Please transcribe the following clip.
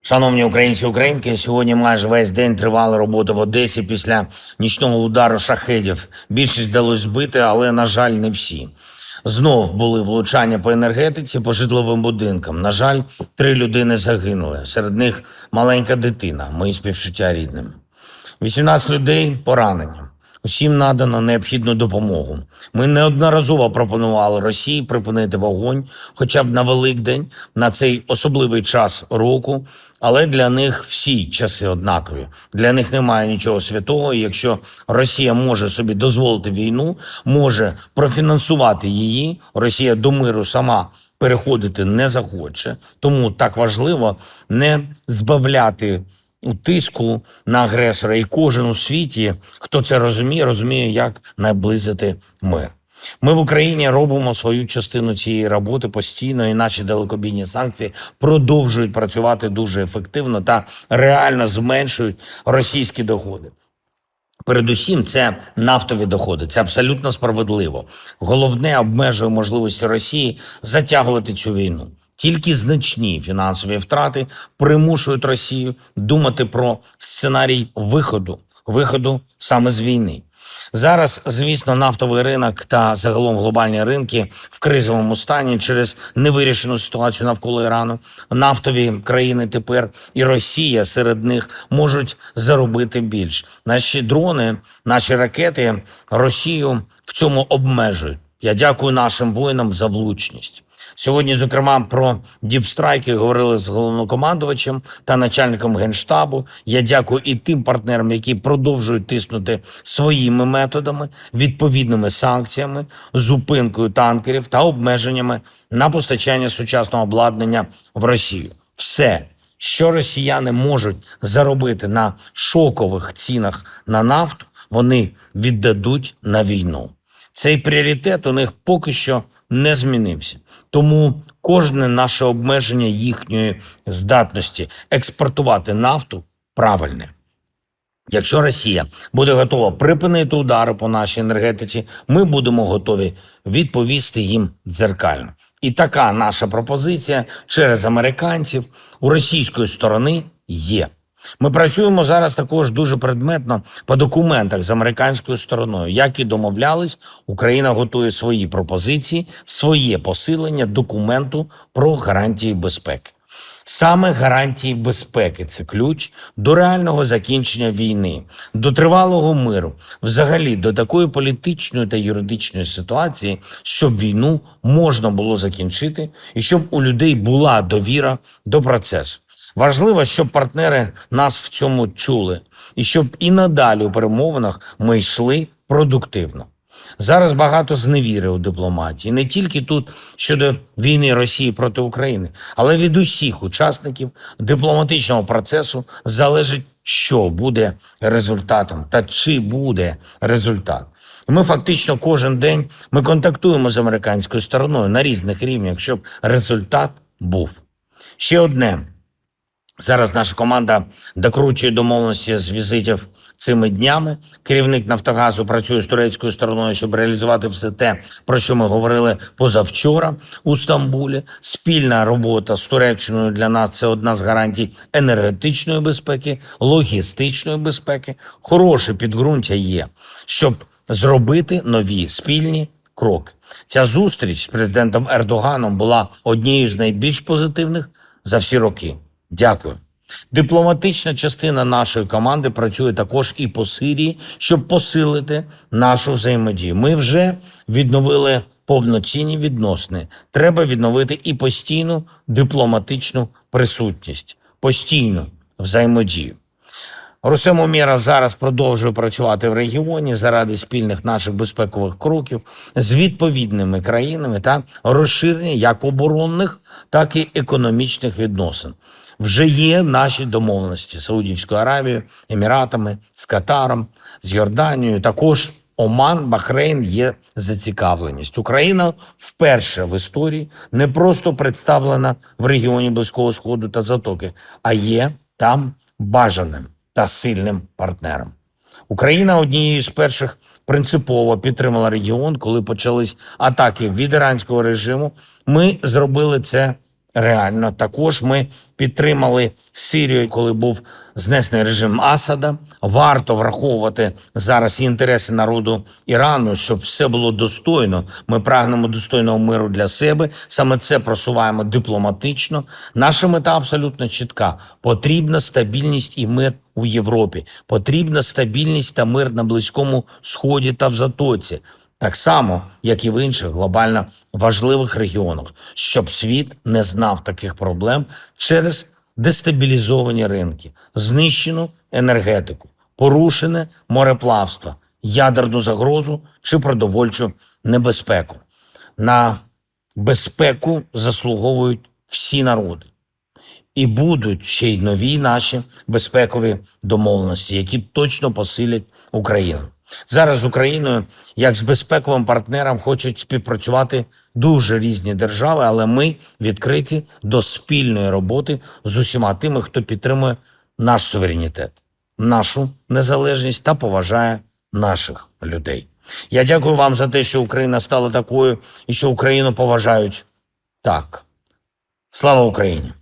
Шановні українці і українки, сьогодні майже весь день тривала робота в Одесі після нічного удару шахедів. Більшість вдалося збити, але, на жаль, не всі. Знов були влучання по енергетиці, по житловим будинкам. На жаль, 3 людини загинули. Серед них маленька дитина. Мої співчуття рідним. 18 людей поранені. Усім надано необхідну допомогу. Ми неодноразово пропонували Росії припинити вогонь, хоча б на Великдень, на цей особливий час року, але для них всі часи однакові. Для них немає нічого святого, і якщо Росія може собі дозволити війну, може профінансувати її, Росія до миру сама переходити не захоче. Тому так важливо не збавляти у тиску на агресора. І кожен у світі, хто це розуміє, розуміє, як наблизити мир. Ми в Україні робимо свою частину цієї роботи постійно, і наші далекобійні санкції продовжують працювати дуже ефективно та реально зменшують російські доходи. Передусім, це нафтові доходи. Це абсолютно справедливо. Головне, обмежує можливості Росії затягувати цю війну. Тільки значні фінансові втрати примушують Росію думати про сценарій виходу саме з війни. Зараз, звісно, нафтовий ринок та загалом глобальні ринки в кризовому стані через невирішену ситуацію навколо Ірану. Нафтові країни тепер і Росія серед них можуть заробити більш. Наші дрони, наші ракети Росію в цьому обмежують. Я дякую нашим воїнам за влучність. Сьогодні, зокрема, про діпстрайки говорили з головнокомандувачем та начальником Генштабу. Я дякую і тим партнерам, які продовжують тиснути своїми методами, відповідними санкціями, зупинкою танкерів та обмеженнями на постачання сучасного обладнання в Росію. Все, що росіяни можуть заробити на шокових цінах на нафту, вони віддадуть на війну. Цей пріоритет у них поки що не змінився. Тому кожне наше обмеження їхньої здатності експортувати нафту правильне. Якщо Росія буде готова припинити удари по нашій енергетиці, ми будемо готові відповісти їм дзеркально. І така наша пропозиція через американців у російської сторони є. Ми працюємо зараз також дуже предметно по документах з американською стороною. Як і домовлялись, Україна готує свої пропозиції, своє посилення документу про гарантії безпеки. Саме гарантії безпеки – це ключ до реального закінчення війни, до тривалого миру, взагалі до такої політичної та юридичної ситуації, щоб війну можна було закінчити і щоб у людей була довіра до процесу. Важливо, щоб партнери нас в цьому чули і щоб і надалі у перемовинах ми йшли продуктивно. Зараз багато зневіри у дипломатії, не тільки тут щодо війни Росії проти України, але від усіх учасників дипломатичного процесу залежить, що буде результатом та чи буде результат. І ми фактично кожен день ми контактуємо з американською стороною на різних рівнях, щоб результат був. Ще одне. Зараз наша команда докручує домовленості з візитів цими днями. Керівник «Нафтогазу» працює з турецькою стороною, щоб реалізувати все те, про що ми говорили позавчора у Стамбулі. Спільна робота з Туреччиною для нас – це одна з гарантій енергетичної безпеки, логістичної безпеки. Хороше підґрунтя є, щоб зробити нові спільні кроки. Ця зустріч з президентом Ердоганом була однією з найбільш позитивних за всі роки. Дякую. Дипломатична частина нашої команди працює також і по Сирії, щоб посилити нашу взаємодію. Ми вже відновили повноцінні відносини. Треба відновити і постійну дипломатичну присутність, постійну взаємодію. Рустем Умєров зараз продовжує працювати в регіоні заради спільних наших безпекових кроків з відповідними країнами та розширення як оборонних, так і економічних відносин. Вже є наші домовленості з Саудівською Аравією, Еміратами, з Катаром, з Йорданією. Також Оман, Бахрейн є зацікавленість. Україна вперше в історії не просто представлена в регіоні Близького Сходу та Затоки, а є там бажаним та сильним партнером. Україна однією з перших принципово підтримала регіон, коли почались атаки від іранського режиму. Ми зробили це реально. Також ми підтримали Сирію, коли був знесений режим Асада. Варто враховувати зараз і інтереси народу Ірану, щоб все було достойно. Ми прагнемо достойного миру для себе. Саме це просуваємо дипломатично. Наша мета абсолютно чітка. Потрібна стабільність і мир у Європі. Потрібна стабільність та мир на Близькому Сході та в Затоці. Так само, як і в інших глобально важливих регіонах, щоб світ не знав таких проблем через дестабілізовані ринки, знищену енергетику, порушене мореплавство, ядерну загрозу чи продовольчу небезпеку. На безпеку заслуговують всі народи. І будуть ще й нові наші безпекові домовленості, які точно посилять Україну. Зараз з Україною, як з безпековим партнером, хочуть співпрацювати дуже різні держави, але ми відкриті до спільної роботи з усіма тими, хто підтримує наш суверенітет, нашу незалежність та поважає наших людей. Я дякую вам за те, що Україна стала такою і що Україну поважають так. Слава Україні!